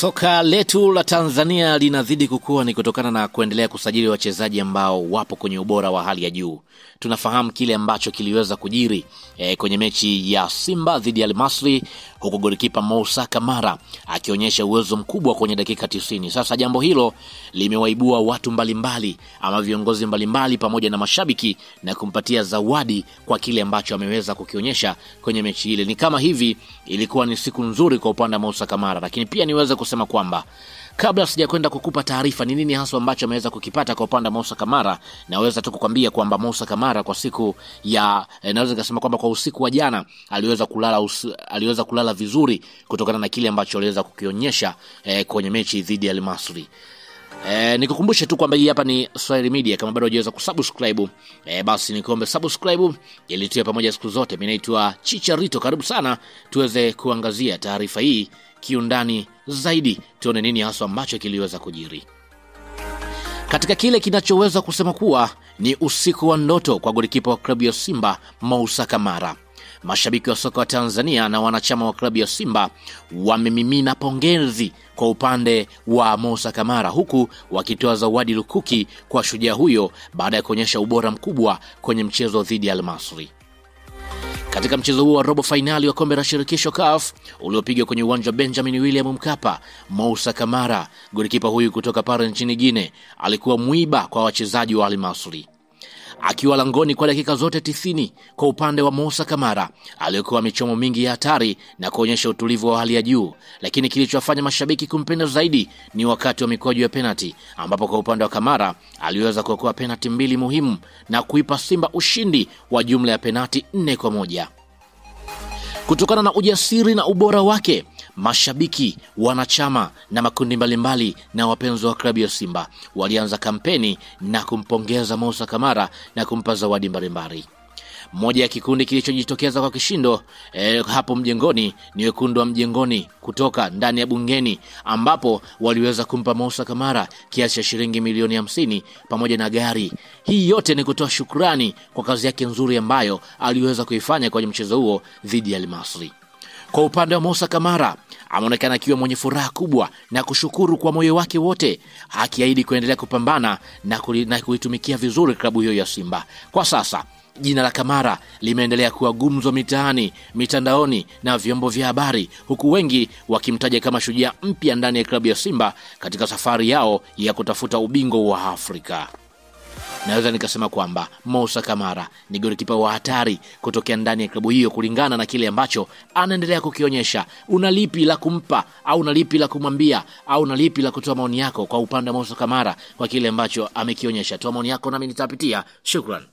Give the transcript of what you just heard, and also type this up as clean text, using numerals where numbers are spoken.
Soka letu la Tanzania linazidi kukua ni kutokana na kuendelea kusajili wachezaji ambao wapo kwenye ubora wa hali ya juu. Tunafahamu kile ambacho kiliweza kujiri kwenye mechi ya Simba dhidi ya Al-Masry, huku golikipa Moussa Kamara akionyesha uwezo mkubwa kwenye dakika 90. Sasa jambo hilo limewaibua watu mbalimbali ama viongozi mbalimbali pamoja na mashabiki na kumpatia zawadi kwa kile ambacho ameweza kukionyesha kwenye mechi ile. Ni kama hivi ilikuwa ni siku nzuri kwa upande wa Moussa Kamara, lakini pia niweze kusema kwamba kabla sijakwenda kukupa taarifa ni nini hasa ambacho ameweza kukipata kwa upande wa Moussa Kamara, naweza tu kukwambia kwamba Moussa Kamara kwa siku ya naweza kusema kwamba kwa usiku wa jana aliweza kulala vizuri kutokana na kile ambacho aliweza kukionyesha kwenye mechi dhidi ya Al-Masry. Nikukumbushe tu kwamba hii hapa ni Swahili Media. Kama bado hujaweza kusubscribe basi nikuombe subscribe ili tuwe pamoja siku zote. Mimi naitwa Chicharito, karibu sana tuweze kuangazia taarifa hii kiundani zaidi, tuone nini hasa ambacho kiliweza kujiri katika kile kinachoweza kusema kuwa ni usiku wa ndoto kwa golikipa wa klabu ya Simba Moussa Kamara. Mashabiki wa soka wa Tanzania na wanachama wa klabu ya Simba wamemimina pongezi kwa upande wa Moussa Kamara, huku wakitoa zawadi lukuki kwa shujaa huyo baada ya kuonyesha ubora mkubwa kwenye mchezo dhidi ya Al-Masry. Katika mchezo huo wa robo finali wa kombe la shirikisho CAF uliopigwa kwenye uwanja wa Benjamin William Mkapa, Moussa Kamara, golikipa huyu kutoka pale nchini Guinea, alikuwa mwiba kwa wachezaji wa Al-Masry. Akiwa langoni kwa dakika zote 90, kwa upande wa Moussa Kamara alikuwa michomo mingi ya hatari na kuonyesha utulivu wa hali ya juu, lakini kilichowafanya mashabiki kumpenda zaidi ni wakati wa mikwaju ya penalti, ambapo kwa upande wa Kamara aliweza kuokoa penalti 2 muhimu na kuipa Simba ushindi wa jumla ya penalti 4-1. Kutokana na ujasiri na ubora wake, mashabiki, wanachama na makundi mbalimbali na wapenzi wa klabu ya Simba walianza kampeni na kumpongeza Moussa Kamara na kumpa zawadi mbalimbali. Moja ya kikundi kilichojitokeza kwa kishindo hapo Mjengoni ni wekundu wa Mjengoni kutoka ndani ya Bungeni, ambapo waliweza kumpa Moussa Kamara kiasi cha shilingi milioni 50 pamoja na gari. Hii yote ni kutoa shukrani kwa kazi yake nzuri ambayo aliweza kuifanya kwenye mchezo huo dhidi ya Al-Masry. Kwa upande wa Moussa Kamara ameonekana akiwa mwenye furaha kubwa na kushukuru kwa moyo wake wote, akiahidi kuendelea kupambana na kuitumikia vizuri klabu hiyo ya Simba. Kwa sasa jina la Kamara limeendelea kuwa gumzo mitaani, mitandaoni na vyombo vya habari, huku wengi wakimtaja kama shujaa mpya ndani ya klabu ya Simba katika safari yao ya kutafuta ubingwa wa Afrika. Naweza nikasema kwamba Moussa Kamara ni golikipa wa hatari kutokea ndani ya klabu hiyo kulingana na kile ambacho anaendelea kukionyesha. Unalipi la kumpa au unalipi la kumwambia au unalipi la kutoa maoni yako kwa upande wa Moussa Kamara kwa kile ambacho amekionyesha? Toa maoni yako nami nitapitia. Shukrani.